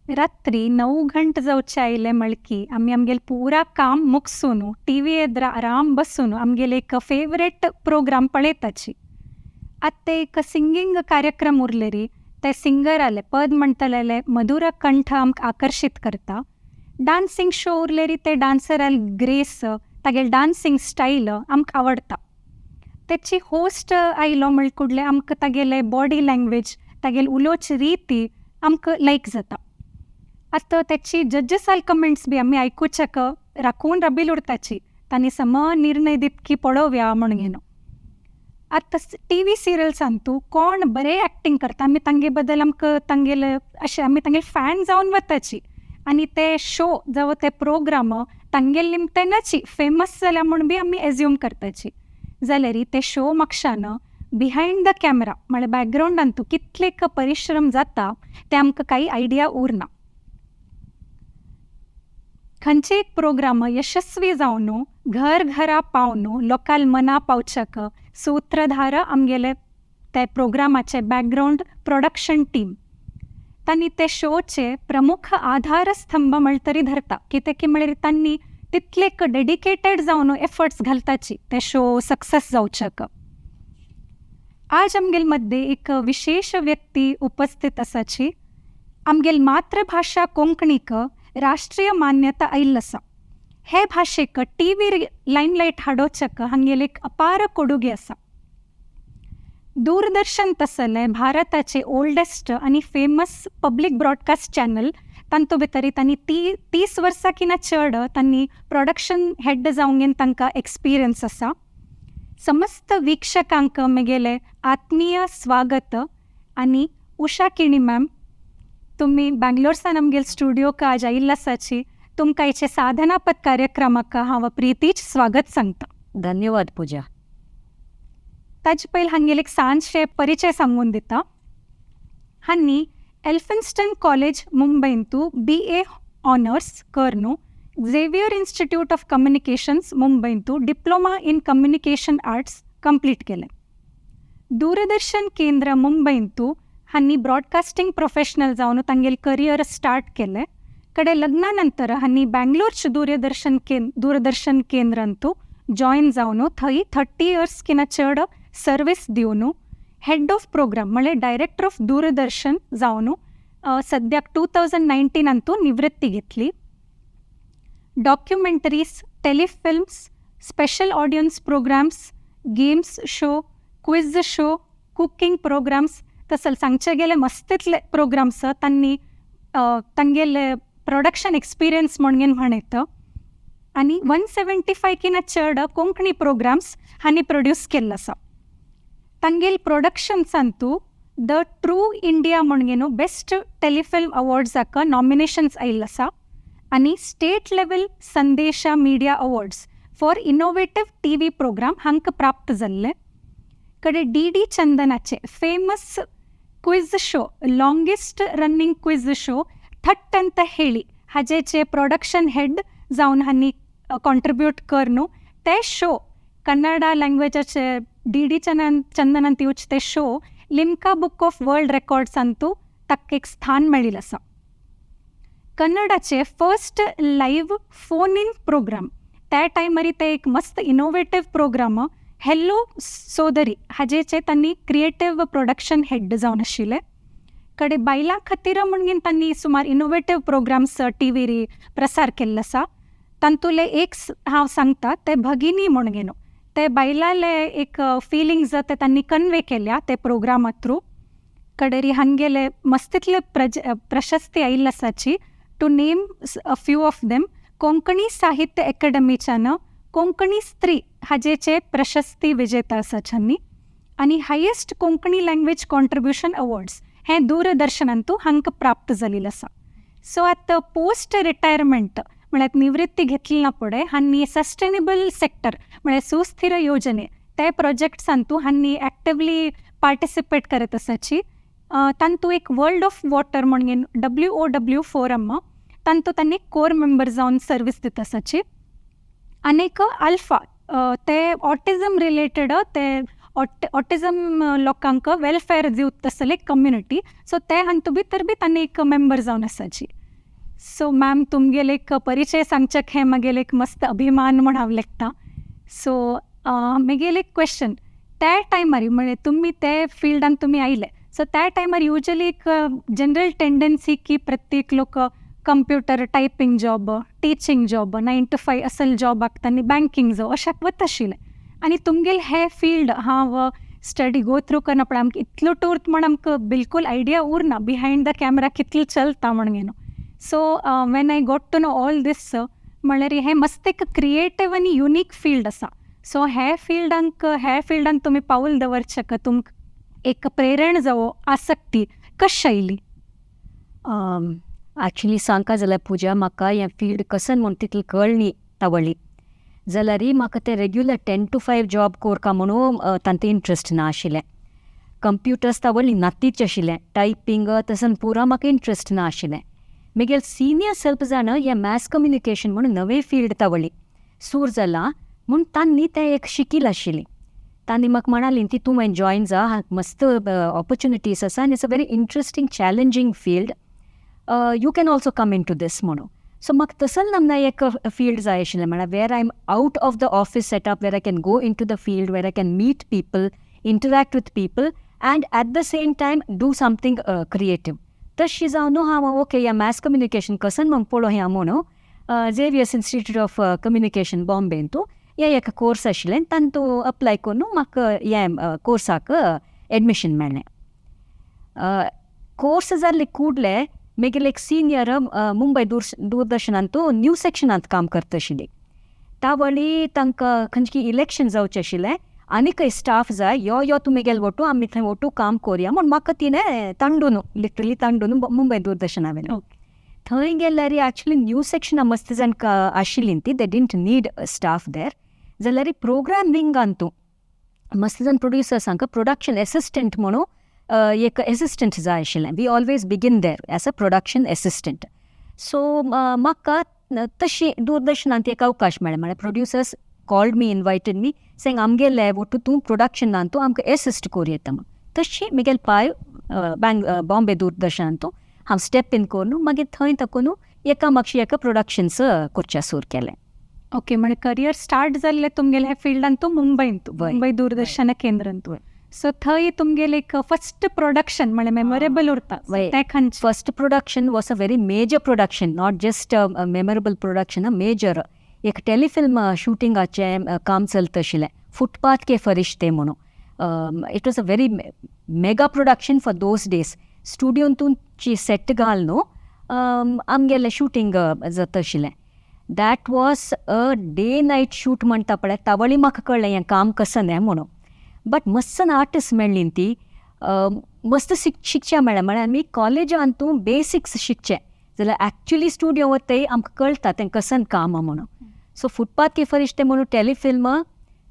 रात्री 9 जावचे आयले मळकी आमी आमगेलें पुरा काम मुगसून टीव्ही एद्र आराम बसून आमगेले एक फेवरेट प्रोग्राम पळयताची. आतां ते एक सिंगींग कार्यक्रम उरले री, ते सिंगर आले, पद म्हणटलेले, मधुर कंठ आमकां आकर्शीत करता. डान्सिंग शो उरले री, ते डान्सर आले ग्रेस, तागेले डान्सिंग स्टायल आमकां आवडटा. तेची होस्ट आयलो म्हणकुडले आमकां तागेले बॉडी लँग्वेज, तागेली उलोवची रिती आमकां लायक जाता. आतां तेची जजीस आल कमेंट्स बी आमी आयकुचेक राखून राबिल उरताची, तांणी सम निर्णय दितकी पळोवया म्हणून. आतां टीव्ही सिरियल्सांतू कोण बरें एक्टींग करता आमी तांगे बद्दल आमकां तांगेले अशें आमी तांगेले फॅन जावन वताची. आनी ते शो जावं ते प्रोग्राम तांगेले निमतानच फेमस जाल्या म्हूण बी आमी एज्यूम करताची. जाल्यार ते शो म्हाक्षान बिहायंड द कॅमेरा म्हळ्यार बॅकग्रावंडांतू कितले परिश्रम जाता ते आमकां कांय आयडिया उरना. खंयचे एक प्रोग्राम यशस्वी जावन घर घरा पावन लोकाल मना पावच्याक सूत्रधार आमगेले ते प्रोग्रामाचे बॅकग्रावंड प्रोडक्शन टीम. तांणी ते शोचे प्रमुख आधारस्तंभ म्हणटा तरी धरता, कित्याक की म्हळ्यार तांणी तितले डेडिकेटेड जावन एफर्ट्स घालताची ते शो सक्सेस जावच्याक. आज आमगेल मध्ये एक विशेष व्यक्ती उपस्थित आसाची. आमगेल मातृभाषा कोंकणीक राष्ट्रीय मान्यता आयिल्ली आसा. हे भाशेक टीव्ही लायमलायट हाडोवच्याक हांगेले एक अपार कोडुगे आसा. दूरदर्शन तसले भारताचे ओल्डेस्ट आनी फेमस पब्लीक ब्रॉडकास्ट चॅनल, तांतू भितर तांणी 30 वर्सां किंवा चड तांणी प्रोडक्शन हेड जावंगेन तांकां एक्सपिरियन्स आसा. समस्त वीक्षकांक म्हगेले आत्मीय स्वागत. आनी उशा किणी मॅम, तुम्ही बँगलोरसान आमगेल स्टुडियोक आज आयिल्ले आसाची. तुमकां हेचे साधनापद कार्यक्रमाक हांव प्रितीच स्वागत सांगता. धन्यवाद पूजा. ताजे पयलीं हांगेले एक सांजशे परिचय सांगून दिता. हांणी एल्फिन्स्टन कॉलेज मुंबयंतू BA ऑनर्स करून झेवियर इन्स्टिट्यूट ऑफ कम्युनिकेशन्स मुंबयंतू diploma in communication arts complete केले. दूरदर्शन केंद्र मुंबयंतू हांणी ब्रॉडकास्टिंग प्रोफेशनल जावन तांगेले करियर स्टार्ट केले. कडे लग्नानंतर हांणी बँगलोरचे दूरदर्शन केंद्रांतू जॉयन जावन थंय 30 इयर्स किंवा चड सर्वीस दिवन हेड ऑफ प्रोग्राम म्हळ्यार डायरेक्टर ऑफ दूरदर्शन जावन सद्याक 2019 निवृत्ती घेतली. Documentaries, telefilms, special audience programmes, games show, quiz show, cooking programmes तसले सांगचे गेले मस्तितले प्रोग्राम्स तांणी तांगेले प्रोडक्शन एक्सपिरियन्स म्हणून म्हणयता. आनी 175 किंवा चड कोंकणी प्रोग्राम्स हांणी प्रोड्यूस केल्ले आसा. तांगेल प्रोडक्शन्सांतू द ट्रू इंडिया म्हणून बेस्ट टेलिफिल्म अवॉर्ड्साक नॉमिनेशन्स आयिल्ले आसा. आनी state level Sandesha media awards for innovative TV programme हांकां प्राप्त जाल्ले. कडे DD चंदनाचे famous quiz show, longest running quiz show थट्ट अंत हेळी हाजेचे प्रोडक्शन हेड जावन हांणी कॉन्ट्रिब्यूट करून ते शो कन्नडा लँग्वेजाचे DD चंदनांत येवचे ते show Limca Book of World रेकॉर्ड्सांतू ताका एक स्थान मेळिल्लें आसा. कन्नडाचे first live phone in programme त्या टायमार ते एक मस्त इनोवेटीव प्रोग्राम हॅलो सोदरी हाजेचे तांणी क्रिएटीव प्रोडक्शन हेड जावन आशिल्ले. कडे बायलां खातीर म्हणून तांणी सुमार इनोवेटीव प्रोग्राम्स टीव्हीर प्रसार केल्ले आसा. तांतुले एक हांव सांगता ते भगिनी म्हणून ते बायलाले एक फिलिंग्स ते तांणी कन्वे केल्या ते प्रोग्रामा थ्रू. कडेरी हांगेले मस्तितले प्रशस्ती आयिल्ले आसाची. To name a few of them, Konkani साहित्य अकादमीच्यान कोंकणी स्त्री हाजेचे प्रशस्ती विजेता आसाच्यांनी. आनी highest Konkani language contribution awards हे दूरदर्शनांतू हांकां प्राप्त जाल्लेले आसा. सो आतां पोस्ट रिटायरमेंट म्हळ्यार निवृत्ती घेतली ना फुडें हांणी सस्टेनेबल सेक्टर म्हळ्यार सुस्थिर योजने ते प्रोजेक्ट्सांतू हांणी एक्टिवली पार्टिसिपेट करत आसाची. तांतू एक वर्ल्ड ऑफ वॉटर म्हणून WOW फोरम तांतू तांणी कोर मेंबर जावन सर्वीस दिता आसाची. आनीक अल्फा ते ऑटिझम रिलेटेड ते ऑटिझम लोकांक वेलफेअर दिवत तसले एक कम्युनिटी. सो ते हांतू भितर बी तांणी एक मेंबर जावन आसाची. सो मॅम तुमगेले एक परिचय सांगचेक हें म्हगेलें एक मस्त अभिमान म्हण हांव लेखता. सो म्हगेलें एक क्वेश्चन, त्या टायमार म्हणजे तुमी ते फिल्डान तुमी आयले, सो त्या टायमार युजली एक जनरल टेंडन्सी की प्रत्येक लोक computer typing job, teaching job, 9 to 5 असल जॉब आखतानी बँकिंग जावं अशाक वत आशिल्लें. आनी तुमगेल हे फील्ड हांव स्टडी गो थ्रू करना पण आमकां इतलो टूर्त म्हण आमकां बिलकुल आयडिया उरना बिहायंड द कॅमेरा कितलें चलता म्हणून न्हू. So when I got to know all this म्हणल्यार हें मस्त एक क्रिएटीव आनी युनीक फील्ड आसा. सो हे फिल्डान तुमी पावल दवरचेक तुमकां एक प्रेरण जावो आसक्ती कशी आयली? ॲक्च्युली सांगता जाल्यार पुजा, म्हाका हें फील्ड कसन म्हूण तितली कळ्ळी तावळी जाल्यार म्हाका तें रेग्युलर 10 to 5 जॉब कोरका म्हणून तांतें इंट्रस्ट ना आशिल्लें. कंप्युटर्स तावळी नातीच आशिल्लें, टायपिंग तसन पुरा म्हाका इंट्रस्ट ना आशिल्लें. म्हगेल सिनियर ಸ್ವಲ್ಪ जाण हें मॅस कम्युनिकेशन म्हणून नवें फील्ड तावळी सूर जालां म्हूण तांणी तें एक शिकील आशिल्लीं. तांणी म्हाका म्हणालीं ती तूं जॉयन जा, मस्त ऑपॉर्च्युनिटीज आसा आनी it's a very interesting challenging field, you can also come in to this म्हणून. सो म्हाका तसल नामना एक फील्ड जाय आशिल्लें म्हळ्यार where I am out of the office setup, where I can go into the field, where I can meet people, interact with people and at the same time do something creative. तशी जावन न्हू हांव okay ह्या mass communication कसन म्हाका पळोव ह्या म्हणून Xavier's institute of communication बॉम्बेन तूं हें एक कोर्स आशिल्लें, तांतू अप्लाय करून म्हाका हें कोर्साक एडमिशन मेळ्ळें. कोर्स जाल्ले कुडले म्हगेले एक सिनियर मुंबय दूरदर्शनांत तूं न्यूज सेक्शनांत काम करता आशिल्ली. तावळी तांकां खंयची इलेक्शन जावचें आशिल्लें आनी खंय स्टाफ जाय, यो तुमगेल वटू आमी थंय वटू काम कोरया म्हूण म्हाका तिणें तांडून लिटरली तांडून मुंबय दूरदर्शना वेलें. थंय गेल्यार एक्चुली न्यूज सेक्शनां मस्त जाण आशिल्लीं ती, दे डिडंट नीड स्टाफ देर. जाल्यार प्रोग्राम विंगान तूं मस्त जाण प्रोड्युसर्सांक प्रोडक्शन एसिस्टंट म्हणून एक एसिस्टंट जाय आशिल्लें. We always begin there as a production assistant. So म्हाका तशी दूरदर्शनांत एक अवकाश मेळ्ळें, म्हळ्यार प्रोड्युसर्स कॉल्ड मी, इन्वायटेड मी, सेंग आमगेले वटू तूं प्रोडक्शनान तूं आमकां एसिस्ट कोर येता म्हूण. तशी म्हगेल पाय बॉम्बे दूरदर्शनान तूं हांव स्टेप इन कोरून मागीर थंय तकून एका म्हाका एका प्रोडक्शन्स करच्या सूर केलें. ओके, म्हणजे करियर स्टार्ट जाल्लें तुमगेलें ह्या फिल्डान तूं मुंबय दूरदर्शन केंद्रान तूं. सो थंय तुमगेलें एक फस्ट प्रोडक्शन म्हणजे मेमोरेबल उरता तें खंयचें? First production was a very major production, not just a memorable production, a major. एक टेलिफिल्म शूटिंगाचें काम चलता आशिल्लें, फुटपाथ के फरिश्ते म्हणून. It was a very mega production for those days. स्टुडियोन ची सेट घाल न्हू आमगेलें शूटिंग जाता आशिल्लें. That was a day night shoot म्हणटा पळय, तावळी म्हाका कळ्ळें हें काम कसन हें म्हणून. बट मस्त आर्टिस्ट मेळ्ळीं ती, मस्त शिकचें मेळ्ळें. म्हळ्यार आमी कॉलेजान तूं बेसिक्स शिकचें जाल्यार एक्चुली स्टुडियो वतय आमकां कळटा तें कसन काम म्हणून. सो फुटपाथ के फरिश्ते म्हणून टेलिफिल्म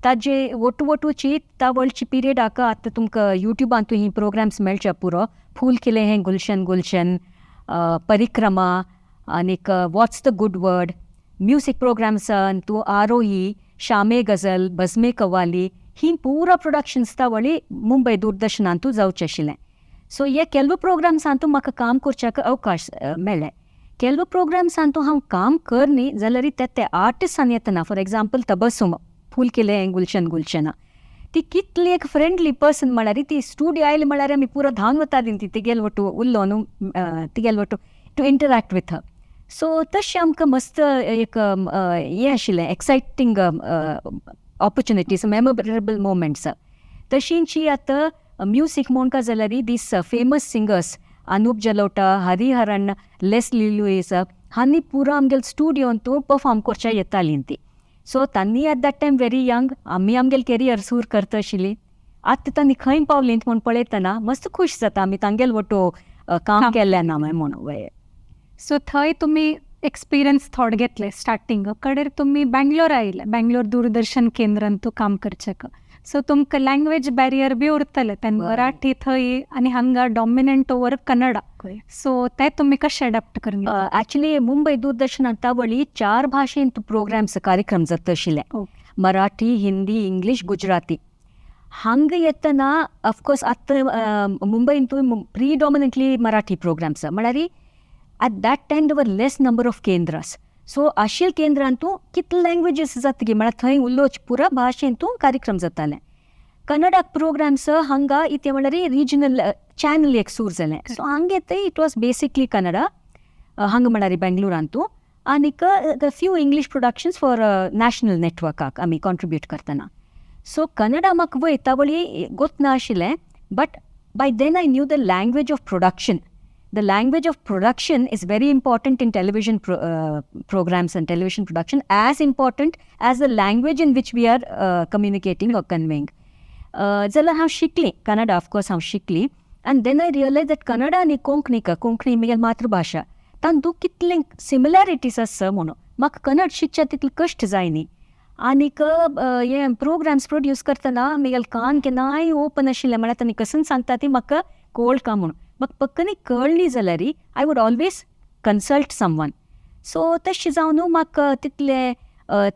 ताजे वटूची तावळची पिरियड हाका आतां तुमकां युट्यूबान तूं ही प्रोग्राम्स मेळचे पुरो. फूल खिले हें गुलशन, परिक्रमा, आनीक what's the good word, music प्रोग्राम्सान तूं आरोही, शामे गझल, बजमे कवाली, ही पुरा प्रोडक्शन्स तावळी मुंबय दूरदर्शनान तूं जावचें आशिल्लें. सो हे केल्लो प्रोग्राम्सान तूं म्हाका काम करच्याक अवकाश मेळ्ळें. केल्लो प्रोग्राम्सान तूं हांव काम कर न्ही जाल्यार ते आर्टिस्टान येतना, फॉर एग्जाम्पल तबसुम, फूल केलें गुलशना, ती कितली एक फ्रेंडली पर्सन म्हळ्यार ती स्टुडियो आयली म्हळ्यार आमी पुरो धांवन वतालीं ती तिगेल वटू उरलो न्हू तिगेल वटू to interact with her. So तशें आमकां मस्त एक हें आशिल्लें एक्सायटींग ऑपॉर्च्युनिटीज, मेमोरेबल मोमेंट्स. तशींची आतां म्युजीक म्हणटा जाल्यार these famous singers Anup Jalota, Hariharan, Leslie Lewis हांणी पुरो आमगेल स्टुडियोन तूं परफॉर्म करच्या येतालीं ती. सो तांणी at that time very young, आमी आमगेल कॅरियर सूर करता आशिल्लीं. आतां तांणी खंय पावलीं म्हूण पळयतना मस्त खूश जाता आमी तांगेल वटू काम केल्लें ना म्हणून. सो थंय तुमी एक्सपिरियन्स थोडे घेतले स्टार्टींग कडेर तुमी बँगलोर आयले, बँगलोर दूरदर्शन केंद्रान तूं काम करचेक. सो तुमकां लँग्वेज बॅरियर बी उरतलें, तें मराठी थंय आनी हांगा डॉमिनंट ओवर कन्नडा. सो ते तुमी कशें अडॅप्ट करून? ॲक्च्युली मुंबय दूरदर्शनांत तावळी 4 भाशेन प्रोग्राम्स कार्यक्रम जाता आशिल्ले, मराठी, हिंदी, इंग्लीश, गुजराती. हंगे येतना ऑफकोर्स आता मुंबई इंतू प्रीडॉमिनेंटली मराठी प्रोग्राम्स म्हळ्यार at that time there were less number of kendras. So आशिल केंद्रांतू कितले लँग्वेजीस जातगी म्हळ्यार थंय उलोवच पुरा भाशेंतू कार्यक्रम जाताले. कन्नडाक प्रोग्राम्स हांगा इथे म्हळ्यार रिजनल चॅनल एक सूर जालें. सो हांगे ते इट वॉज बेसिकली कन्नडा हांगा म्हळ्यार बेंगलुरांतू आनीक few English productions for national नेटवर्काक आमी कॉन्ट्रिब्यूट करतना. सो कन्नडा म्हाका वयता वळी गोत नाशिल्लें but by then I knew the language of production. The language of production is very important in television programs and television production, as important as the language in which we are communicating or conveying. Jalar हांव शिकली Kannada, of course हांव शिकली, and then I realized that Kannada आनी कोंकणी म्हगे मातृभाषा तांतू कितले similarities आसा म्हणून म्हाका कन्नड शिकच्या तितले कश्ट जायनी. आनीक हे प्रोग्राम्स प्रोड्यूस करतना म्हगेले कान केन्नाय ओपन आशिल्ले म्हळ्यार तांणी कसन सांगता ती म्हाका कळ्ळ का म्हणून. म्हाका पक्कनी कळ्ळी जाल्यार I would always consult someone. So तशें जावन म्हाका तितले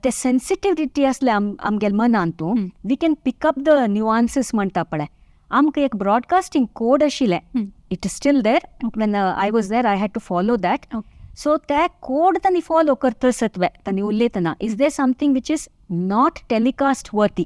ते सेन्सिटिविटी आसले आमगेल्या मनांतू we can pick up the nuances म्हणटा पळय. आमकां एक ब्रॉडकास्टींग कोड आशिल्लें, it is still there. When I was there I had to follow that. So ते कोड तांणी फॉलो करता सत्वे तांणी उलयतना is there something which is not telecast वर्ती.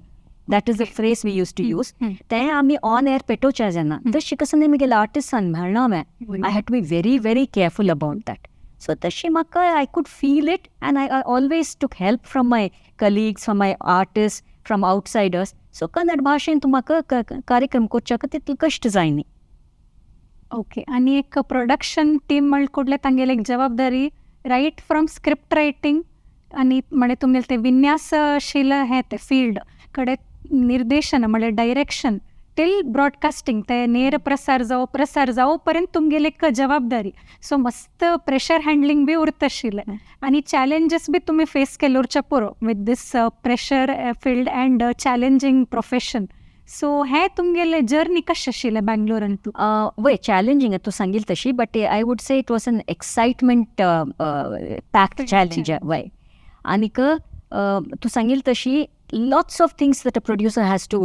That is the phrase we used to use. तें आमी on air पेटोवच्या जेन्ना तशें कसं म्हगेल्या आर्टिस्टान मेळना हांवें. I had to be very very careful about that. So तशें म्हाका I could feel it and I always took help from my colleagues, from my artist, from outsiders. So Kannada भाशेंत म्हाका कार्यक्रम करच्याक तितले कश्ट जायनी. ओके. आनी एक प्रोडक्शन टीम म्हणले तांगेली एक जबाबदारी रायट फ्रॉम स्क्रिप्ट रायटिंग आनी म्हणजे तुमगेले ते विन्यासशील हे ते फील्ड कडे निर्देशन म्हणजे डायरेक्शन टील ब्रॉडकास्टिंग ते नेर प्रसार जावो पर्यंत तुमगेली एक जबाबदारी. सो मस्त प्रेशर हँडलिंग बी उरत आशिल्लें आनी चॅलेंजीस बी तुमी फेस केले उरच्या पुरो with this pressure field and challenging profession. So हे तुमगेले जर्नी कशें आशिल्लें बेंगलोरांतू? वय चॅलेंजींग तूं सांगिल्ली तशी, but I would say it was an excitement packed challenge. वय आनीक तूं सांगिल्ली तशी lots of things that a producer has to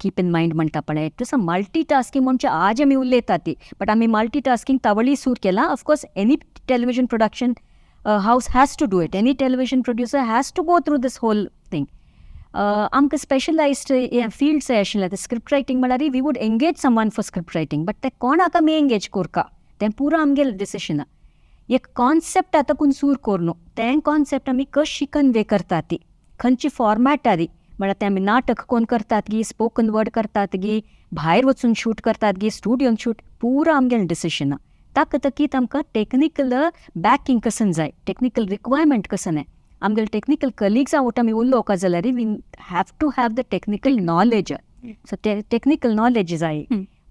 keep in mind म्हणटा पळय. इट इज अ मल्टीटास्किंग म्हणजे आज आमी उलयता ती बट आमी मल्टीटास्किंग तावळी सूर केला. Of course any television production house has to do it. Any television producer has to go through this whole thing. आमकां स्पेशलायज्ड फिल्ड्स जाय आशिल्ले. ते स्क्रिप्ट रायटींग म्हळ्यार we would engage someone for script writing but ते कोणाक आमी engage करका तें पुरो आमगेले डिसिशन. एक कॉन्सेप्ट आतां कोण सूर करनो तें कॉन्सेप्ट आमी कशी कन्वे करता ती खंयची फॉर्मॅटारी म्हळ्यार ते आमी नाटक कोण करतात गी, स्पोकन वर्ड करतात गी, भायर वचून शूट करतात गी, स्टुडियोन शूट, पुरो आमगेलें डिसिशन. ताका तकीत आमकां टेक्निकल बॅकींग कसन जाय, टेक्निकल रिक्वायरमेंट कसन आहे. आमगेले टेक्निकल कलिग्स आवट आमी उलोवका जाल्यार we have to have the technical knowledge. So technical knowledge जाय.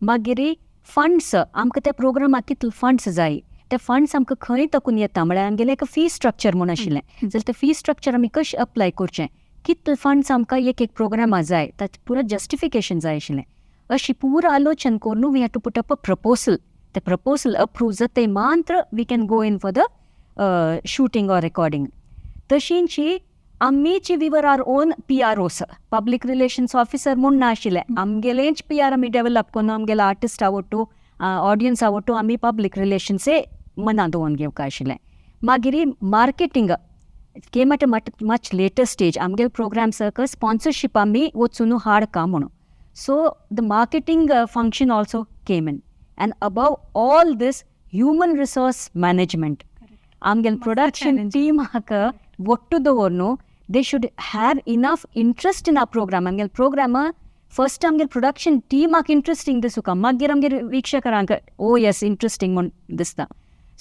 मागीर फंड्स आमकां त्या प्रोग्रामाक कितले फंड्स जाय, ते फंड्स आमकां खंय तकून येता म्हळ्यार आमगेलें एक फी स्ट्रक्चर म्हूण आशिल्लें. जाल्यार ते फी स्ट्रक्चर आमी कशें अप्लाय करचें, कितले फंड्स आमकां एक प्रोग्रामा जाय, ताचें पुरो जस्टिफिकेशन जाय आशिल्लें. अशी पुरो आलोचन करून we have to put up a proposal. ते प्रपोजल अप्रूव जाते मात्र we can go in for the shooting or recording. तशींची आमीची we were our own PROs, public relations officer म्हूण नाशिल्लें. आमगेलेंच PR आमी डेवलप करून आमगेले आर्टिस्ट आवटू ऑडियन्स आवटू आमी पब्लीक रिलेशन्से मना दवरून घेवका आशिल्लें. मागीर marketing came at a much later stage. आमगेले प्रोग्राम्स स्पॉन्सरशीप आमी वचून हाडका म्हणून. So the marketing function also came in. And above all these human resource management. आमगेले प्रोडक्शन टीम हाका ಒಟ್ಟು ದವರ್ನು they should have enough interest in a program. ಆಮ್ಗೆಲ್ ಪ್ರೋಗ್ರಾಮ್ ಫಸ್ಟ್ ಆಮ್ಗೆಲ್ ಪ್ರೊಡಕ್ಷನ್ ಟೀಮ್ ಆಕೆ ಇಂಟ್ರೆಸ್ಟಿಂಗ್ ದಿಸುಕ ಮಾಗಿರ್ ಆಮ್ಗೆಲ್ ವೀಕ್ಷಕರಾಂಕ ಓ ಎಸ್ ಇಂಟ್ರೆಸ್ಟಿಂಗ್ ಮುನ್ ದಿಸ್ತ.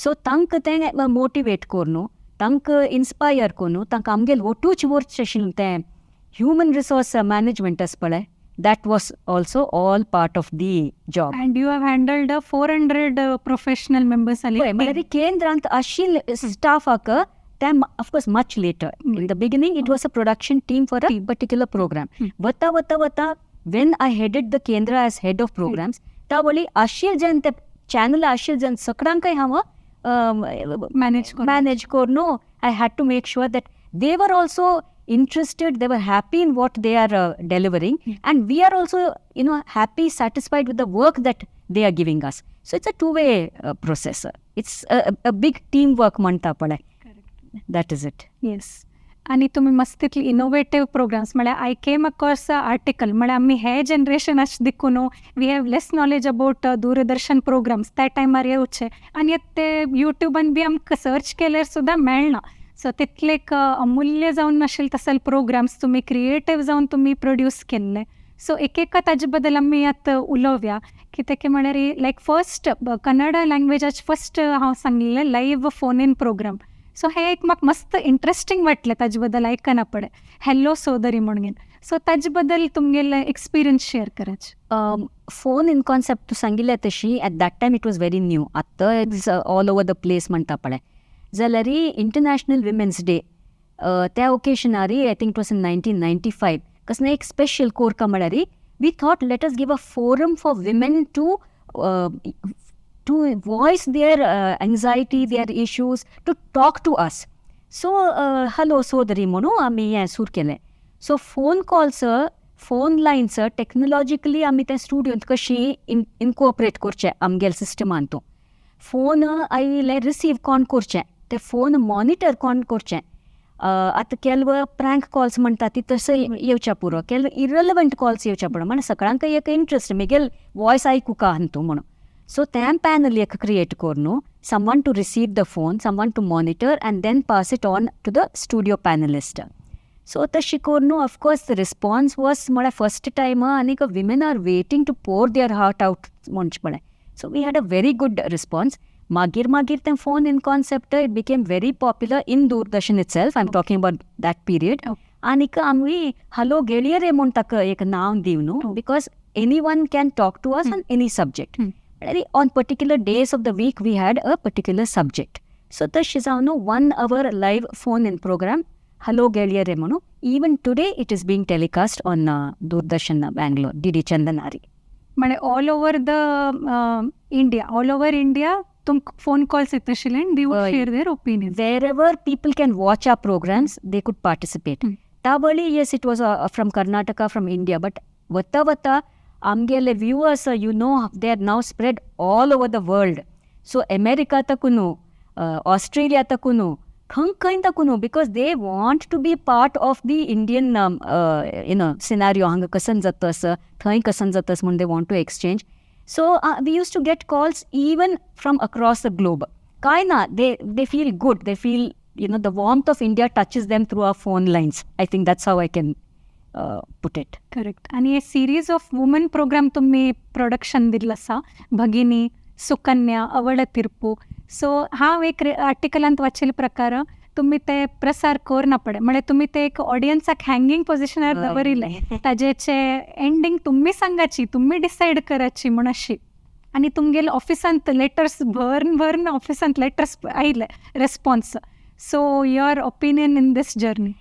ಸೊ ತಂಕ್ ते मोटिवेट कोरनु, तंक inspire कोनु, तंक आमगेल ಒಟ್ಟುಚ ವರ್ಚ ಶಿಲ್ತೆ human resource management as pale. That was also all part of the job. And you have handled 400 professional members ali. Malari kendra ant ashil staff aka them of course much later. In the beginning it was a production team for a particular program. Vata when I headed the kendra as head of programs, tavali ashil jan te channel ashil jan sakranka hama manage korno. I had to make sure that they were also interested, they were happy in what they are delivering, and we are also, happy, satisfied with the work that they are giving us. So it's a two-way process. It's a big teamwork म्हणता पडे. That is it. Yes. आणि तुम्ही मस्त इतली innovative programmes म्हळ्यार I came across a article म्हळ्यार आमी हे जनरेशन अशें देखून we have less knowledge about Doordarshan programmes त्या टायमार येवचे आनी ते युट्यूबान बी आमकां सर्च केल्यार सुद्दां मेळना. सो तितले एक अमूल्य जावन नाशिल्ले तसले प्रोग्राम्स तुमी क्रिएटीव जावन तुमी प्रोड्यूस केल्ले. सो एक ताजे बद्दल आमी आतां उलोवया. कित्याक की म्हळ्यार लायक फर्स्ट कन्नडा लँग्वेजाचे फर्स्ट हांव सांगिल्लें live phone in programme. So हे एक म्हाका मस्त इंट्रस्टिंग वाटलें ताजे बद्दल आयकना पडे. हॅलो सोदरी म्हणून. सो ताजे बद्दल तुमगेले एक्सपिरियन्स शेअर कराच. फोन इन कॉन्सेप्ट तूं सांगिल्लें तशी at that time it was very new. आतां it's all over the place म्हणटा पळय. जाल्यार इंटरनॅशनल विमेन्स डे त्या ओकेशनार I think it was in 1995 कसलें एक स्पेशल कोरका म्हळ्यार we thought let us give a forum for women to voice their anxiety, their issues, to talk to us. So, hello sodari म्हणून आमी हें सुरू केलें. So phone calls, phone lines technologically आमी त्या स्टुडियोंत कशी इनकॉपरेट करचें आमगेल्या सिस्टमान तूं. फोन आयले रिसीव कोण करचें, ते फोन मॉनिटर कोण करचें. आतां केल्व प्रँक कॉल्स म्हणटा ती तसो येवच्या पुरो, केल्व इररिलवंट कॉल्स येवच्या पुरो. म्हणून सगळ्यांक एक इंट्रस्ट मेगेल वॉयस आयकूं का तूं म्हणून. So, then panel ek create korno, someone to receive the phone, someone to monitor, and then pass it on to the studio panelist. So, tashi korno, of course, the response was mala first time, anika women are waiting to pour their heart out. So, we had a very good response. Magir then phone in concept, it became very popular in Doordarshan itself. I'm talking about that period. Anika amvi, hello, geliyare montaka ek naam divnu, because anyone can talk to us on any subject. On particular days of the week, we had a particular subject. So, the Shizano 1 hour live phone in program, Hello Geliyare Monu. Even today, it is being telecast on Doordarshan Bangalore, DD Chandanari. Mane all over the India, tum phone calls itashile and they would share their opinions. Wherever people can watch our programs, they could participate. Tabali, yes, it was from Karnataka, from India, but vata amgele viewers, they are now spread all over the world. So America takunu, Australia takunu, Konkani takunu, because they want to be part of the Indian scenario. Hanga kasan jatas, thai kasan jatas when they want to exchange. So we used to get calls even from across the globe. Kaina, they feel good. They feel, the warmth of India touches them through our phone lines. I think that's how I can put it. Correct. आणि a series of women program तुम्ही production दिल्लसा, भगिनी, Sukanya, अवळ तिरपू. So हांव एक आर्टिकलांत वाचिल्ले प्रकार तुम्ही ते प्रसार करना पडे. म्हणजे तुम्ही ते एक ऑडियन्साक हँगींग पोझिशनार दवरिल्ले. ताजेचे एंडींग तुम्ही सांगाची, तुम्ही डिसायड कराची म्हण अशी. आणि तुमगेले ऑफिसांत लेटर्स भरून ऑफिसांत लेटर्स आयले response. So your opinion in this journey?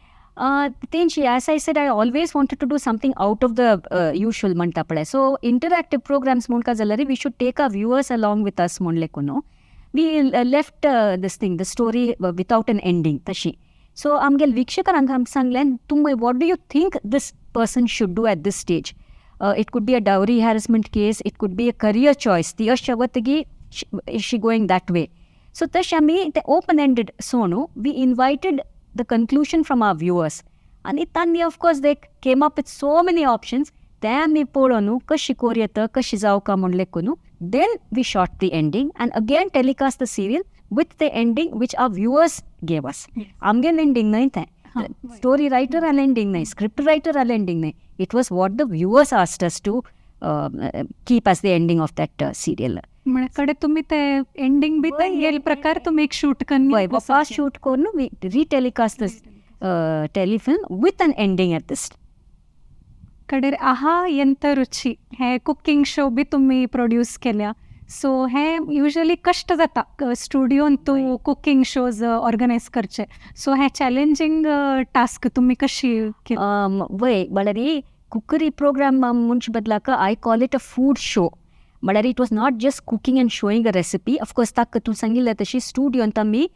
Tenchi, as I said, I always wanted to do something out of the usual mantapade. So interactive programs munka jalari, we should take our viewers along with us monlekuno. We left this thing, the story without an ending. Tashi. So amgel vikshakar angam sanglen, tumma, what do you think this person should do at this stage? It could be a dowry harassment case. It could be a career choice. Is she going that way? So tashami, the open-ended sonu, we invited the conclusion from our viewers. And itani, of course, they came up with so many options. Then we podonu, kashi koryata, kashi zauka mondlekunu. Then we shot the ending and again telecast the serial with the ending which our viewers gave us. Amgen ending nahi tha. Story writer al ending nahi, script writer al ending nahi. It was what the viewers asked us to keep as the ending of that serial. कडे तुम्ही ते ending बी तेंगेल प्रकार तुम्ही एक shoot करनी वापस shoot करून we retelecast this telefilm with an ending at this. कडे आहा यंत रुची हे कुकिंग शो बी तुम्ही प्रोड्यूस केल्या. सो हे युजली कष्ट जाता स्टुडियोन तूं कुकिंग शोज ऑर्गनायज करचे. सो हे चॅलेंजिंग टास्क तुम्ही कशी केली? वय बळरी कुकरी प्रोग्राम मुंच बदलाक I call it a food show. But it was not just cooking and showing a recipe. Of course, तू सांगिल्लें तशी स्टुडियोन आमी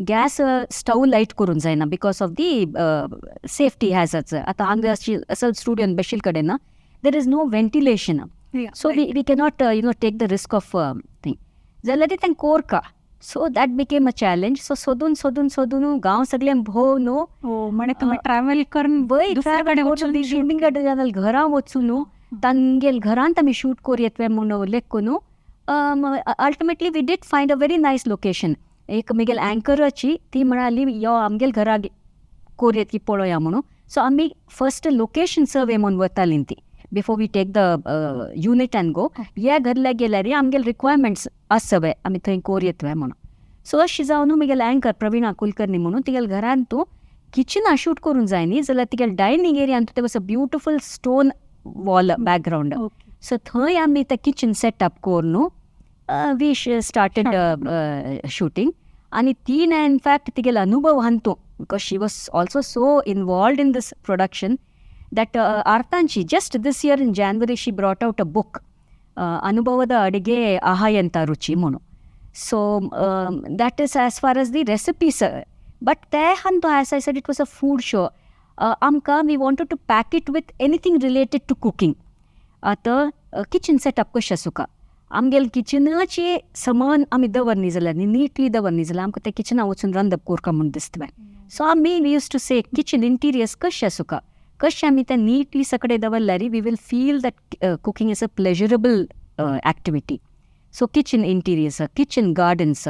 गॅस स्टव लाईट करून जायना because of the safety hazards. आतां हांगा असो स्टुडियोन बशील कडेन ना there is no ventilation, so we cannot take the risk of thing. जाल्यार तें कोरका, so that became a challenge. So सोदून सोदून सोदून गांव सगळ्यान भोंवन म्हणे तुम्ही ट्रॅव्हल करून घरा वचून न्हू तांगेल घरांत आमी शूट कोर येतवे म्हणून लेखून ultimately we did find a very nice location. एक म्हगेल अँकराची ती म्हणाली यो आमगेल घरा कोर येत की पळोवया म्हणून. सो आमी फर्स्ट लोकेशन सर्वे म्हणून वतालीं ती before we take the unit and go. ह्या घरल्या गेल्यार आमगेल रिक्वायरमेंट्स आसवे आमी थंय कोर येतवे म्हणून. सो अशी जावन म्हगेल अँकर प्रवीणा कुलकर्णी म्हणून तिगेल घरान तूं किचना शूट करून जाय न्ही जाल्यार तिगेल डायनींग एरियान तूं was a beautiful stone wall background. So थंय आमी तें किचन सेटअप कोर न्हू वी स्टार्टेड शूटिंग. आनी तीन इनफॅक्ट तिगेल अनुभव हांतू because she was also so involved in this production that Arthanchi, just this year in January, she brought out a book, Anubhavada Adige Ahayanta Ruchi Mono. So that is as far as the recipes. But Tehanto, as I said, it was a food show. Amka, we wanted to pack it with anything related to cooking. Ata kitchen setup ko shasuka. Amgel kitchen चे सामान आमी दवरनी जाल्यार न्ही neatly दवरनी जाल्यार आमकां ते Kitchener वचून रंदप कोरका म्हूण दिसतलें. सो आमी we use to say kitchen interiors कशें आसुका कशें आमी तें नीटली सकडे दवरल्यार we will feel that cooking is a pleasurable activity. So kitchen interiors, kitchen gardens,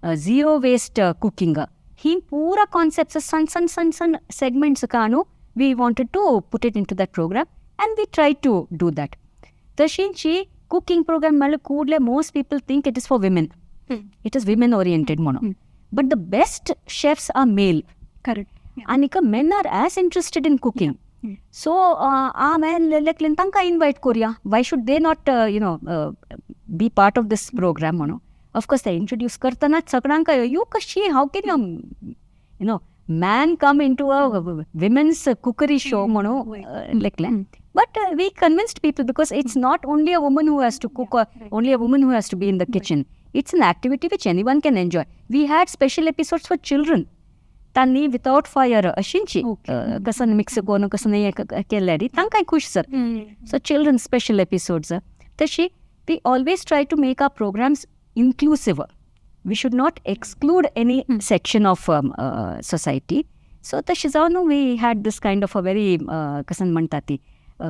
zero waste cooking, ही पूरा कॉन्सेप्ट्स सण सण सण सण सेगमेंट्स काणू we wanted to put it into that program and we try to do that. तशींची cooking program म्हणल्यार ಕೂಡಲೇ most people think it is for women, it is women oriented म्हणून. But the best chefs are male. Correct. आनीक men are as interested in cooking. So आमी लेकलीन तांकां invite कोरया. Why should they not be part of this program म्हणून. Of course ते introduce करतनाच सगळ्यांक यू कशी how can you man come in to a women's cookery show म्हणून लेखलें. But we convinced people because it's not only a woman who has to cook or only a woman who has to be in the kitchen. It's an activity which anyone can enjoy. We had special episodes for children. तांणी without fire अशींची कसं mix करून कसं नाही केल्यार तांकांय खूश सर. So children special episodes. तशी we always try to make our programs inclusive. We should not exclude any section of society. So तशी जावन we had this kind of a very कसं म्हणटा ती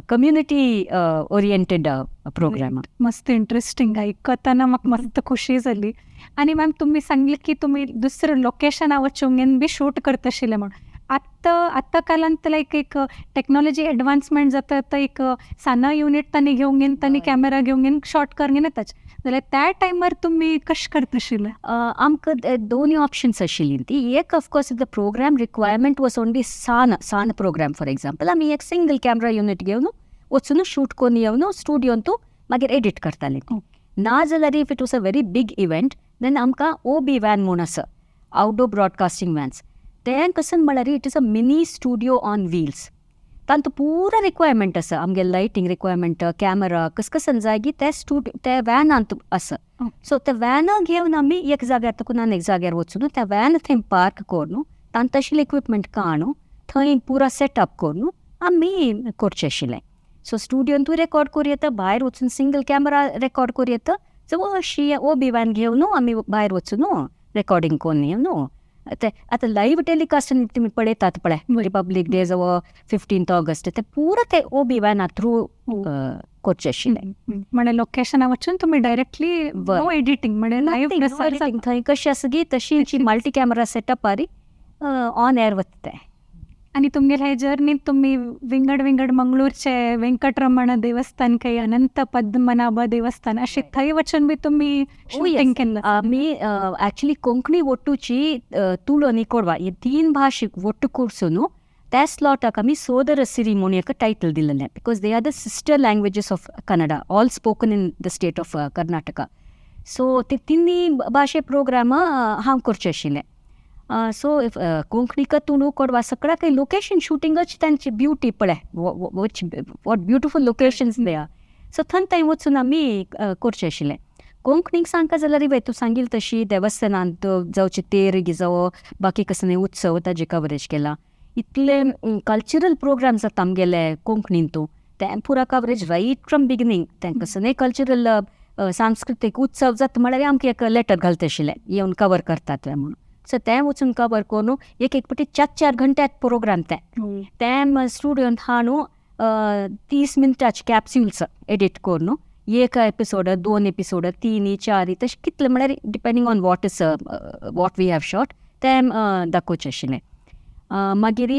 कम्युनिटी ओरिएंटेड प्रोग्राम. मस्त interesting. आयकतना म्हाका मस्त खुशी जाली. आनी मॅम तुम्ही सांगले की तुम्ही दुसरं लोकेशना वचून बी शूट करता आशिल्ले म्हणून. आत्ता कालांत लायक एक टेक्नॉलॉजी एडवान्समेंट जाता तर एक साना युनिट तांणी घेवंक गेन तांणी कॅमेरा घेवंक गेन शॉट करंक येताच जाल्यार त्या टायमार तुमी कशें करता आशिल्ले? आमकां दोनूय ऑप्शन्स आशिल्लीं. ती एक of course the programme requirement was only सान प्रोग्राम. फॉर एग्जाम्पल आमी एक सिंगल कॅमेरा युनिट घेवन वचून शूट करून येवन स्टुडियोन तूं मागीर एडिट करतालीं. ना जाल्यार if it was a very big event then आमकां OB वॅन म्हूण आसा, आउटडोर ब्रॉडकास्टींग वॅन्स. तें कसन म्हळ्यार it is a mini studio on wheels. तांतू पुरा रिक्वायरमेंट आसा. आमगे लायटींग रिक्वायरमेंट, कॅमेरा कसन जाय गी ते वॅनांत आसा. सो ते वॅन घेवन आमी एक जाग्यार तकून आनी एक जाग्यार वचून त्या वॅन थंय पार्क करून तांत तशिल्ले इक्विपमेंट काडून थंय पुरा सेटअप करून आमी करचें आशिल्लें. सो स्टुडियोन तूं रेकॉर्ड करूं येता, भायर वचून सिंगल कॅमेरा रेकॉर्ड करूं येता. सो अशी OB वॅन घेवन आमी भायर वचून रेकॉर्डिंग करून येवन आतां लायव्ह टेलिकास्ट तुमी पळयतात पळय रिपब्लीक डे जावं 15th ऑगस्ट ते पुरो ते OB वॅना थ्रू करचें आशिल्लें. म्हणजे लोकेशना वचून तुमी डायरेक्टली नो एडिटींग म्हणजे लायव्ह थंय कशी आसा गी तशी मल्टी कॅमेरा सेटअपार ऑन एअर वता. आणि तुमगेल हे जर्नीत तुम्ही विंगड मंगळूरचे वेंकटरमण देवस्थान काही अनंत पद्मनाभ देवस्थान असे थंय वचून बी तुम्ही शूटिंग केलं? आमी ॲक्च्युली कोंकणी ಒಟ್ಟುची तुळो आनी कोडवा हे 3 भाशे ಒಟ್ಟು ಕೂರ್ಸೋನು त्या स्लॉटाक आमी सोदर सिरी म्हणून एक टायटल दिल्लें because they are the sister languages of Kannada all spoken in the state of Karnataka. So ते 3 भाशे प्रोग्राम हांव करचें आशिल्लें. सो कोंकणीका तुळू कोडवा सगळ्या काही लोकेशन शूटिंगच तांची ब्युटी पळय what beautiful locations they are. So थंय वचून आमी करचें आशिल्लें. कोंकणीक सांगता जाल्यार इवे तूं सांगिल तशी देवस्थानांत जावचे तेर जावं बाकी कसले उत्सव ताजे कवरेज केला. इतले कल्चरल प्रोग्राम्स जाता आमगेले कोंकणीन तूं तें पुरा कवरेज राईट फ्रॉम बिगिनींग. तें कसले कल्चरल सांस्कृतीक उत्सव जाता म्हळ्यार आमकां एक लेटर घालता आशिल्लें येवन कवर करतात म्हणून. सो तें वचून कवर करून एक पाटी 4 घंट्यात प्रोग्राम तें स्टुडियोंत हा न्हू 30 मिनटाचे कॅप्स्युल्स एडिट करून एक एपिसोड 2 एपिसोड 3 4 तशें कितले म्हळ्यार depending on what we have shot तें दाखोवचें आशिल्लें. मागीर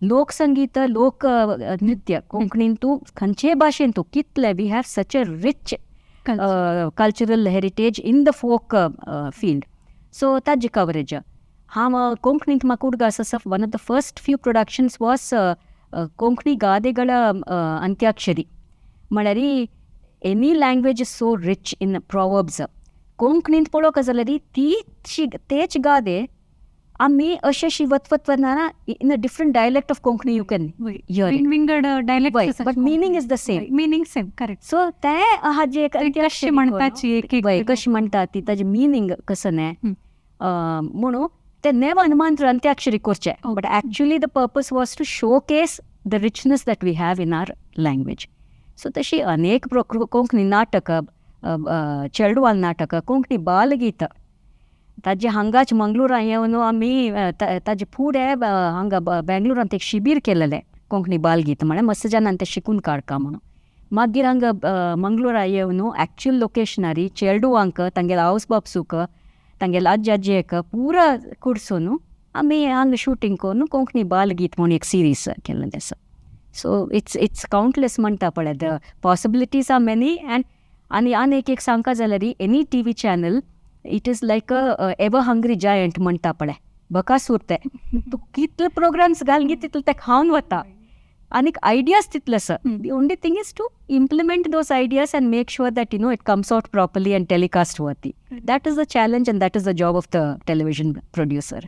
लोकसंगीत लोक नृत्य कोंकणीन तूं खंयचे भाशेन तूं कितले we have such a rich cultural heritage in the folk field. So ताजी कवरेज हांव कोंकणींत म्हाका उडगास आसा. One of the first few productions was Konkani गादेಗಳ अंत्याक्षरी. म्हळ्यार any language is so rich in proverbs. कोंकणींत पळोवंक जाल्यार तेच गादे आमी अशे शिवत्वना in a different dialect of Konkani you can विंगड dialect but meaning is the same. Meaning same correct. So तें हाजे कशी म्हणटाची कशी म्हणटा ती ताजे मिनींग कसं न्हय म्हणून ते नेवन मंत्र अंत्याक्षरी करचे. But actually the purpose was to showcase the richness that we have in our language. So तशी अनेक कोंकणी नाटक चेडवाल नाटक कोंकणी बालगीत ताजे हांगाच मंगळुरां येवन आमी ताजे फुडें हांगा बेंगळुरांत एक शिबीर केलेलें कोंकणी बालगीत म्हळ्यार मस्त जाणांनी तें शिकून काडका म्हणून. मागीर हांगा मंगळुरां येवन एक्चुअल लोकेशनार चेडवांक तांगेले आवस बापूक तांगेले आजी आजयेक पुरा कुडसून आमी हांगा शूटिंग करून कोंकणी बालगीत म्हणून एक सिरीज केल्लें आसा. सो इट्स काउंटलेस म्हणटा पळय द पॉसिबिलिटीज आर मेनी. आनी एक सांगता जाल्यार any TV channel it is like a ever hungry giant म्हणटा पळय बकासूर ते तूं कितले प्रोग्राम्स घाल तितले ते खावन वता आनीक आयडियाज तितले आसा. The only thing is to implement those ideas and make sure that you know it comes out properly and telecast वरती. That is the challenge and that is the job of the television producer.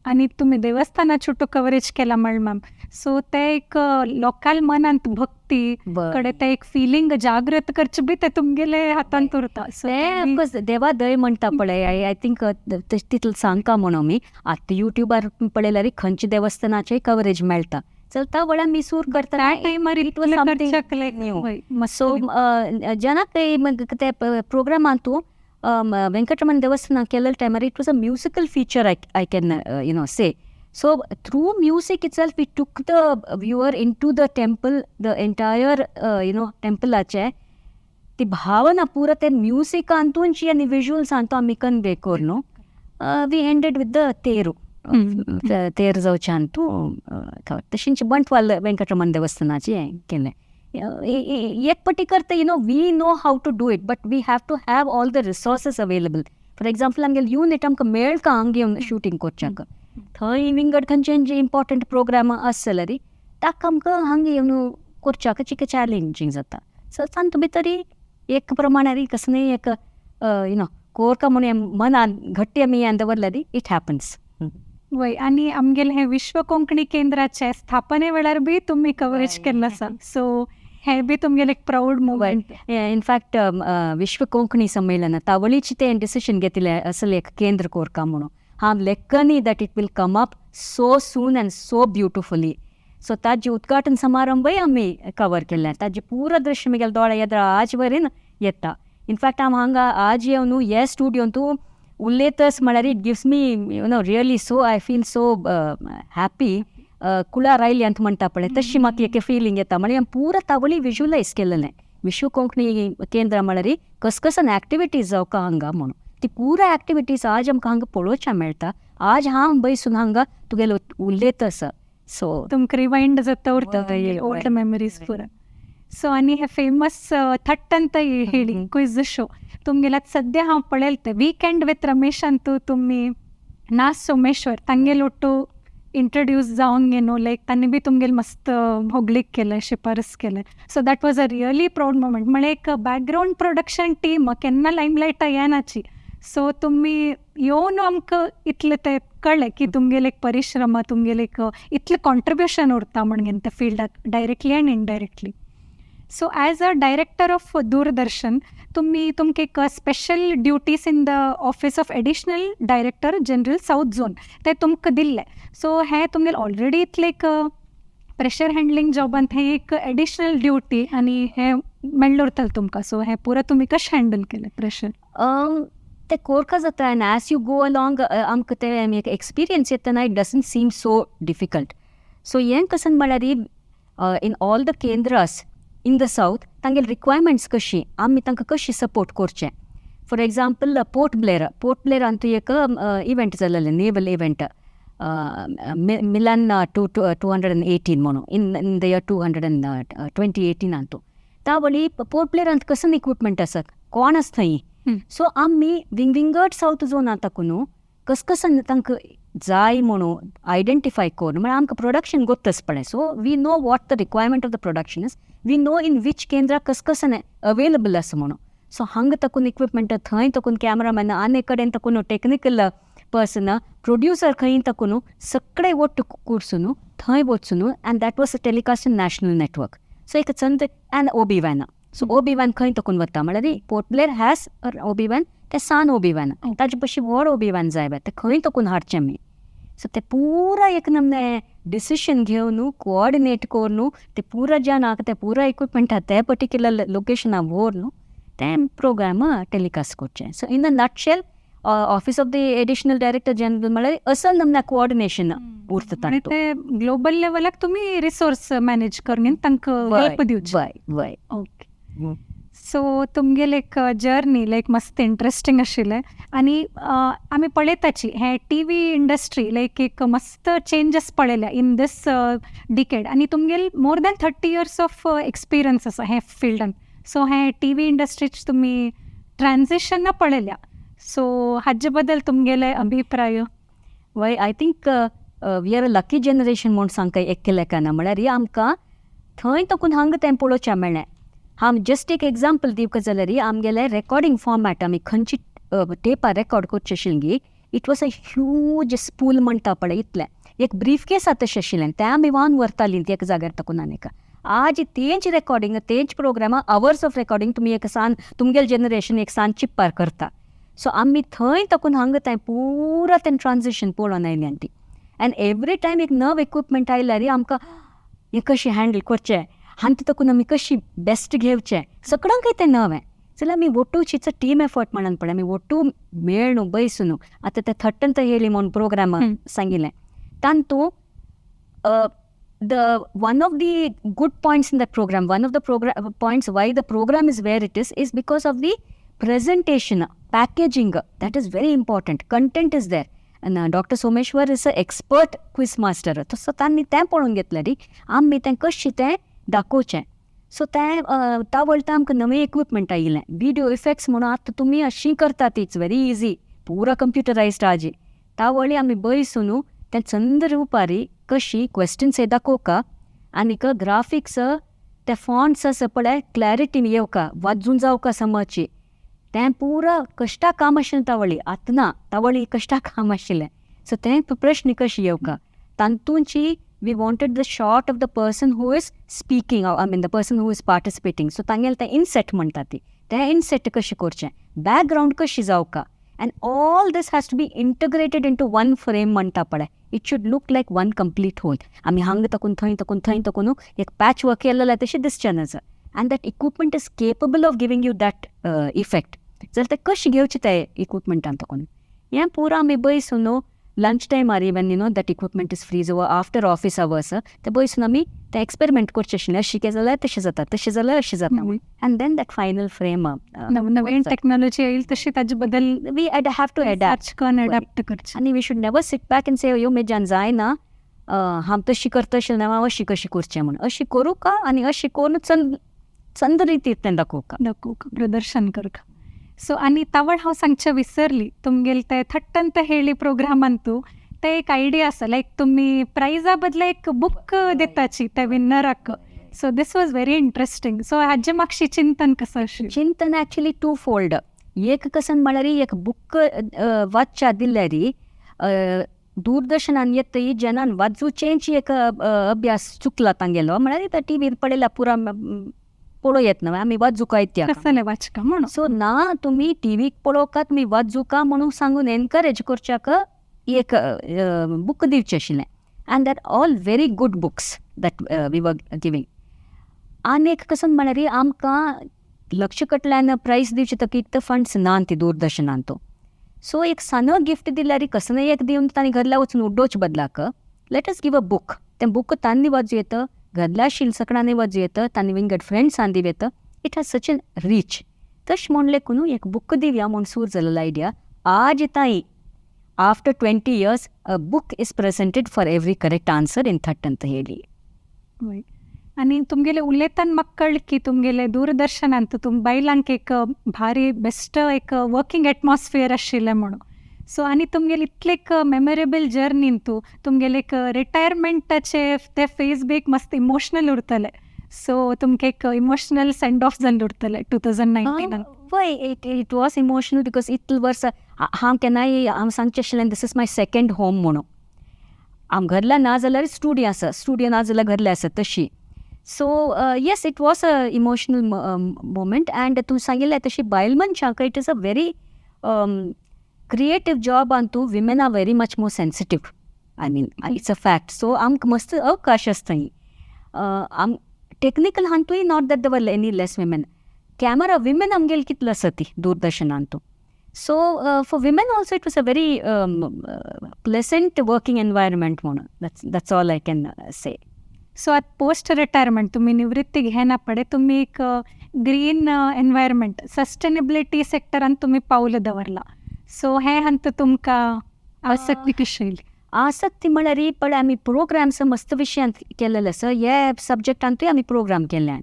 आणि तुम्ही देवस्थानाचो तो coverage केला ma'am. So ते एक local मनांत भक्ती कडे ते एक फिलिंग जागृत करचे बी ते तुमगेले हातांत उरता. ते देवा दय म्हणटा पळय आय थिंक तितले सांगता म्हणून मी आतां युट्यूबार पळयल्यार खंयचे देवस्थानाचेय कवरेज मेळटा चलता वळ्या मिसूर करता त्या टायमार सो जनाक ते प्रोग्रामान तूं वेंकटरमण देवस्थान केलेल्या टायमार it was a musical feature I can say. So through music itself we took the viewer into the temple, the entire templaचे ती भावना पुरा ते म्युजिक आंतूनची आनी विज्युअल्स आंतू आमी कन्वे करून वी एंडेड विथ द तेर जावचे आंतू तशींच बंटवाल वेंकटरमण देवस्थानाची हें केलें. एक पटी करता we know how to do it but we have to have all the resources available. For example आमगेले युनिट आमकां मेळटा हांगा येवन शूटिंग करच्याक थंय विंगड खंयचे इंपॉर्टंट प्रोग्राम आसा जाल्यार ताका आमकां हांगा येवन करच्याक चिके चॅलेंजींग जाता. सो सांत भितर एक प्रमाणारी कसलेंय एक कोरका म्हणून मनान घट्टी आमी हें दवरल्यार इट हॅपन्स. वय आनी आमगेले हे विश्व कोंकणी केंद्राचे स्थापने वेळार बी तुम्ही कवरेज केल्लो आसा. सो हे बी तुमगेले एक प्राऊड मुवमेंट. इनफॅक्ट विश्व कोंकणी संमेलन तावळीची ते डिसिशन घेतले असले एक केंद्र कोरका म्हणून हांव लेखनी that it will come up so soon and so beautifully. So ताजे उद्घाटन समारंभय आमी कवर केल्लें. ताजे पुरो दृश्य म्हगेल्या दोळ्या येद्रा आज वरेन येता. इनफॅक्ट हांव हांगा आज येवन हे स्टुडियोन तूं उलयतस म्हळ्यार it gives me really so I feel so happy कुळार आयली अंत म्हणटा पळय तशी म्हाका एक फिलींग येता. म्हळ्यार हांवें पुरो तावळी विज्युलायज केल्लें. विश्व कोंकणी केंद्र म्हळ्यार कसकसन एक्टिविटीज जावका हांगा म्हणून ती पुरो एक्टिविटीज आज आमकां हांगा पळोवच्या मेळटा. आज हांव बसून हांगा तुगेलो उलयतस सो तुमकां रिवायंड जाता उरता ओल्ड मेमरीज पुरो. सो आनी हे फेमस थट्ट ಅಂತ ಹೇಳಿ क्विज शो तुमगेला सद्या हांव पळयलें ते वीकेंड विथ रमेश ಅಂತೂ तुम्ही नाच सोमेश्वर तांगेलोटू इंट्रोड्यूस जावंक न्हू लायक तांणी बी तुमगेले मस्त होगलीक केलें शिफारस केलें. So that was a really proud moment. म्हळ्यार एक बॅकग्राऊंड प्रोडक्शन टीम केन्ना लायमलायटा येनाची. सो तुम्ही येवन आमकां इतलें तें कळ्ळें की तुमगेले एक परिश्रम तुमगेले एक इतलें कॉन्ट्रिब्युशन उरता म्हणून त्या फिल्डाक directly and indirectly. So as a director of Doordarshan तुम्ही तुमके एक special duties in the office of additional director general south zone ते तुमकां दिल्ले. सो हे तुमगेले ऑलरेडी इतले एक प्रेशर हँडलिंग जॉबान हे एक एडिशनल ड्युटी आनी हे मेळ्ळो उरतलें तुमकां. सो हे पुरो तुमी कशें हँडल केलें प्रेशर? ते कोरका जाता and as you go along आमकां ते एक एक्सपिरियन्स येतना it doesn't seem so difficult. So हें कसन म्हळ्यार इन ऑल द केंद्रास इन द साऊथ तांगेली रिक्वायरमेंट्स कशी आमी तांकां कशी सपोर्ट करचें. फॉर एग्जाम्पल पोर्ट ब्लेर अंतू एक इवेंट जाल्लें नेवल इवेंट मिलन 218 म्हणून इन द इयर 2018 अंतू त्या वळी पोर्ट ब्लेर अंत कसन इक्विपमेंट आसात कोण आस थंय. सो आमी विंगड साऊथ झोना ताकून कसन तांकां जाय म्हणून आयडेंटिफाय करून म्हळ्यार आमकां प्रोडक्शन गोत्तच पडलें. So we know what the requirement of the production is, we know in which केंद्रा कसन अवेलेबल आसा म्हणून. सो हांगा ताकून इक्विपमेंट थंय ताकून कॅमेरामॅन आनी कडेन ताकून टेक्निकल पर्सन प्रोड्युसर खंय ताकून सगळे ಒಟ್ಟು ಕೂರ್ಸುನು थंय वचून and that was telecast in national network. So एक चंद and OB van. So OB van खंय तकून वता म्हळ्यार Port Blair has OB van ते सान ओबी वॅन ताजे पशी व्हड ओबी वॅन जाय ते खंय तकून हाडचें आमी. सो ते पुरा एक नमने डिसिशन घेवन कोऑर्डिनेट करून ते पुरा जनाक ते पुरा इक्विपमेंट ते पर्टिक्युलर लोकेशना व्हरून ते प्रोग्राम टेलिकास्ट करचें. So in the nutshell office of the additional director general म्हळ्यार असल नमना कोऑर्डिनेशन उरता. ते ग्लोबल लेवलाक तुमी रिसोर्स मॅनेज करून तांकां हेल्प दिवचे. ओके. सो तुमगेले एक जर्नी लायक मस्त इंट्रस्टिंग आशिल्लें आनी आमी पळयताची हे टी व्ही इंडस्ट्री लायक एक मस्त चेंजीस पळयल्या इन दीस डिकेड आनी तुमगेल more than 30 years of experience आसा हे फिल्डान. सो हे टी व्ही इंडस्ट्रीच तुमी ट्रान्झिशन पळयल्या. सो हाजे बद्दल तुमगेले अभिप्राय? वय I think we are a lucky generation म्हूण सांगता एक लेखान म्हळ्यार आमकां थंय तकून हांगा तें पळोवचें मेळ्ळें. हांव जस्ट एक एग्जाम्पल दिवंक जाल्यार आमगेले रेकॉर्डिंग फॉर्मॅट आमी खंयची टेपार रेकॉर्ड करची आशिल्ली it was a huge spool म्हणटा पळय इतलें एक ब्रीफ केस तशें आशिल्लें तें आमी व्हांवन व्हरतालीं एक जाग्यार तकून आनीक. आज तेंच रेकॉर्डिंग तेंच प्रोग्रामा अवर्स ऑफ रेकॉर्डिंग तुमी एक सान तुमगेल जनरेशन एक सान चिप्पार करता. सो आमी थंय तकून हांगा तें पुरा तें ट्रान्झिशन पळोवन आयलीं ती. एंड एवरी टायम एक नव इक्विपमेंट आयल्यार आमकां हें कशें हँडल करचें हांगा तकून आमी कशी बेस्ट घेवचें सगळ्यांक तें नवें. जाल्यार आमी वोटूच इट्स अ टीम एफर्ट म्हणून पळय आमी वोटू मेळून बैसून आतां तें थट्टंत येयली म्हणून प्रोग्राम सांगिल्लें तांतू the one of the good points in that program one of the points why the program is where it is because of the presentation, packaging, that is very important. Content is there. And Dr. Someshwar is an expert quiz master. So तांणी तें पळोवन घेतलें री आमी तें कशें तें दाखोवचें. So तें त्या वळटा आमकां नवें इक्विपमेंट आयिल्लें विडियो इफेक्ट्स म्हणून आतां तुमी अशीं करतात इट्स व्हेरी इजी पुरा कंप्युटरायज्ड आजी. त्या वळी आमी बैसून तें चंद रुपारी कशी क्वेश्चन्स दाखोवका आनीक ग्राफिक्स ते फॉन्ट्स आसा पळय क्लॅरिटीन येवका वाचून जावका समजची तें पुरा कश्टा काम आशिल्लें तावळी आतां ना तावळी कश्टा काम आशिल्लें. सो तें प्रश्न कशी येवका तांतूंची we wanted the short of the person who is speaking I mean the person who is participating. So तांगेलें तें इनसेट म्हणटा ती तें इनसेट कशें करचें बॅकग्रावंड कशी जावका and all these has to be integrated into one frame म्हणटा पळय it should look like one complete whole. आमी हांगा तकून थंय तकून एक पॅच वर्क केल्लें तशें दिसचें नज end that equipment is capable of giving you that effect. जाल्यार तें कशें घेवचें तें इक्विपमेंटान तकून हें पुरो आमी बैसून लंच टायमार even that equipment is free जो आफ्टर ऑफिस अवर्स ते बैसून आमी तें एक्सपेरिमेंट करचें आशिल्लें अशें केलें जाल्यार तशें जाता तशें जाल्यार अशें जाता and then that final frame नवीन टेक्नॉलॉजी येईल तशी ताजे बद्दल वी हॅव टू अडॅप्ट करचें आनी we should never sit back and say ह्यो मेजान जायना हांव तशी करता आशिल्लें हांव अशी कशी करचें म्हणून अशी करूं का आनी अशी करून चंद रितीन तें दाखोवका प्रदर्शन करका. सो आनी तावळ हांव सांगचें विसरली तुमगेले ते थट्टंत हेळी प्रोग्रामांतू ते एक आयडिया आसा लायक तुमी प्रायजा बदला एक बूक दिताची त्या विनराक. So this was very interesting. So हाजे मागशी चिंतन कसं आशिल्लें? चिंतन एक्चुली टू फोल्ड. एक कसन म्हळ्यार एक बूक वाचच्या दिल्यार दूरदर्शनान येतय जनान वाचूचेंच एक अभ्यास चुकला तांगेलो म्हळ्यार टी व्हीर पळयल्या पुरा पळो येतना आमी वाचूं येत्या कसले वाचका म्हणून. सो ना तुमी टीव्हीक पळोवका तुमी वाचूका म्हणून सांगून एनकरेज करच्याक एक बूक दिवचें आशिल्लें and that all very good books that we were giving. आनी एक कसं म्हळ्यार आमकां लक्ष कडल्यान प्रायज दिवचे तकीत फंड्स नात ती दूरदर्शनान तो. सो एक सानो गिफ्ट दिल्यार कसं एक दिवन तांणी घरल्या वचून उड्डोवचे बदलाक लेट अस गिव अ बूक. तें बूक तांणी वाचूं येतं, घरल्या शिलसकडांनी वाचूं येतं, तांणी विंगड फ्रेंड्सां दिव येतं. It has such an reach. तशें म्हणलें कुनू एक बूक दिवया म्हूण सूर जालेलो आयडिया. आज ताईं after 20 years a book is presented for every correct answer in थट ಅಂತ ಹೇಳಿ. आणि तुमगेले उलयताना म्हाका कळ्ळें की तुमगेले दूरदर्शनांत बायलांक एक भारी बेस्ट एक वर्किंग एटमॉस्फियर आशिल्लें म्हणून. सो आनी तुमगेले इतले एक मेमोरेबल जर्नीन तुमगेले एक रिटायरमेंटाचे ते फेस बी एक मस्त इमोशनल उरतले. सो तुमकां एक इमोशनल सेंड ऑफ जाल्लें उरतलें 2019. वय इट वॉज इमोशनल बिकॉज इतले वर्स हांव केन्नाय हांव सांगचें आशिल्लें दिस इज माय सेकंड होम म्हणून. हांव घरल्या ना जाल्यार स्टुडियो आसा, स्टुडियो ना जाल्यार घरल्या आसा तशी. So yes it was a emotional moment. And तूं सांगिल्लें तशी बायल मनशांक it is a very creative job आनी women are very much more sensitive. I mean it's a fact. So आमकां मस्त अवकाश आसता थंय. आम टेक्निकल हांतूय not that there any less women. Camera women आमगेली कितलो आसा ती दूरदर्शनांत. So for women also it was a very pleasant working environment म्हणून. That's all I can say. So आतां पोस्ट रिटायरमेंट तुमी निवृत्ती घेना पडे तुमी एक ग्रीन एनवायरमेंट सस्टेनेबिलिटी सेक्टरान तुमी पावलं दवरला. सो हें हंत तुमकां आसक्ती कशी येयली? आसक्ती म्हळ्यार पळय आमी प्रोग्राम्स मस्त विशयांत केल्लेले आसा. हे सब्जेक्टांतूय आमी प्रोग्राम केल्ले.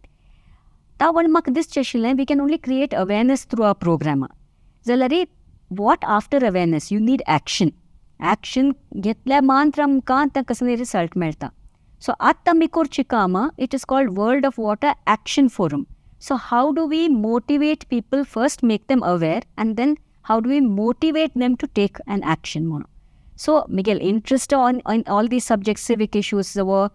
तावळ म्हाका दिसचें आशिल्लें we can only create awareness through our प्रोग्रामा. जाल्यार what after awareness you need action. Action घेतल्या मात्र आमकां तें कसले रिजल्ट मेळटा. सो आतां आमी करची कामां it is called world of water action forum. So how do we motivate people first make them aware and then how do we motivate them to take an action म्हणून. So मिगेल interest on all these subject civic issues जावो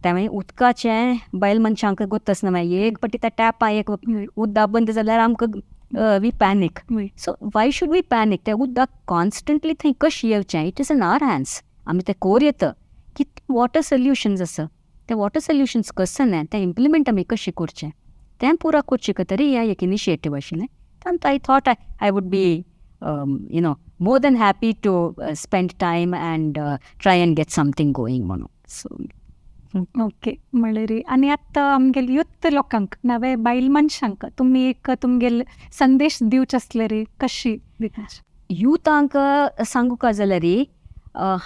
त्यावेळी उदकाचें बायल मनशांक गोत्तसना मागीर एक पाटी त्या टॅपा एक उदक बंद जाल्यार आमकां we panic. So why should we panic? तें उदक कॉन्स्टंटली थंय कशें येवचें it is in our hands. आमी तें कोर येता की वॉटर सोल्युशन्स आसा ते वॉटर सोल्युशन्स कसं न्हय तें इम्प्लिमेंट आमी कशें करचें तें पुरा करचें तरी हें एक इनिशिएटीव आशिल्लें. तांत I thought I would be you know more than happy to spend time and try and get something going म्हणून. सो ओके म्हळ्यार आनी आतां आमगेले युथ लोकांक नवे बायल मनशांक तुमी एक तुमगेले संदेश दिवचे आसले रे कशी युथांक सांगूक जाल्यार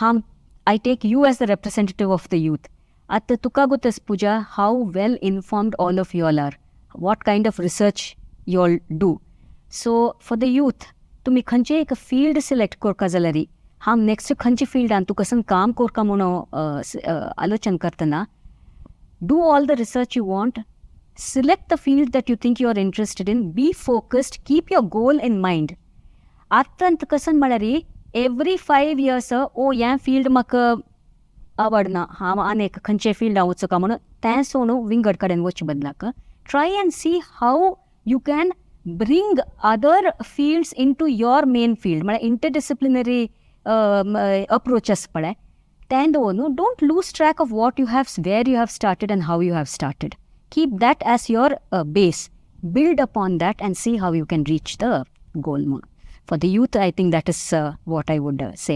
हांव I take you as the representative of the youth. At tuka gotas Pooja, how well informed all of you all are. What kind of research you all do. So for the youth, tumi खंयचे एक field select करका जाल्यार हांव next खंयचे fieldan तूं कसन काम करका म्हणून आलोचन करतना do all the research you want. Select the field that you think you are interested in. Be focused. Keep your goal in mind. आतां कसन म्हळ्यार एवरी 5 years ह्या फील्ड म्हाका आवडना हांव आनी एक खंयचे फील्ड हांव वचूं काय म्हणून तें सोडून विंगड कडेन वचचे बदलाक try and see how you can bring other fields into your main field म्हळ्यार इंटरडिसिप्लिनरी अप्रोचेस पळय तें दवरून don't lose track of what you have where you have started and how you have started. Keep that as your base. Build upon that and see how you can reach the goal म्हणून. For the youth, I think that is what I would say.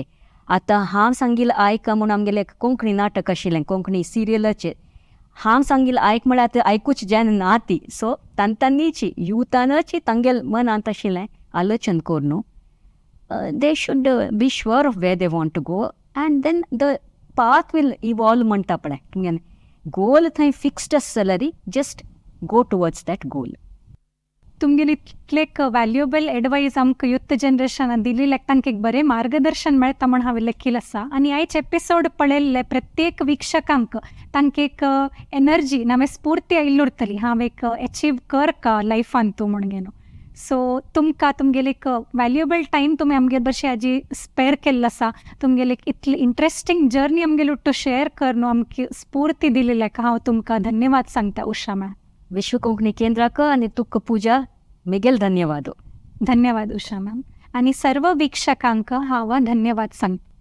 आतां हांव सांगिल्लें आयक म्हणून आमगेलें एक कोंकणी नाटक आशिल्लें कोंकणी सिरियलाचेर हांव सांगिल्लें आयक म्हळ्यार आतां आयकूच जेन्ना ना ती सो तांच्यांनीची युथानची तांगेल मनांत आशिल्लें आलोचन कोर न्हू they should be sure of where they want to go and then the path will evolve म्हणटा पळय तुमगेलें गोल थंय फिक्स्ड आसा जाल्यार just go towards that goal. तुमगेली इतले एक वॅल्युएबल एडवायस आमकां युथ जनरेशनान दिली लायक तांकां एक बरें मार्गदर्शन मेळटा म्हण हांवें लेखील आसा. आनी आयज एपिसोड पळयल्ले प्रत्येक विक्षकांक तांकां एक एनर्जी नामे स्फूर्ती आयिल्ली उरतली हांव एक एचीव करका लायफान तूं म्हणून. सो तुमकां तुमगेले एक वॅल्युएबल टायम तुमी आमगे बशी हाजी स्पेर केल्लो आसा. तुमगेले इतली इंट्रस्टींग जर्नी आमगेली टू शेअर कर न्हू आमकां स्फूर्ती दिली लायक हांव तुमकां धन्यवाद सांगता उशा मॅम. विश्व कोंकणी केंद्राक आनी तुका पुजा मिगेल धन्यवाद. धन्यवाद उषा मॅम. आणि सर्व वीक्षकांक हांव धन्यवाद सांगता.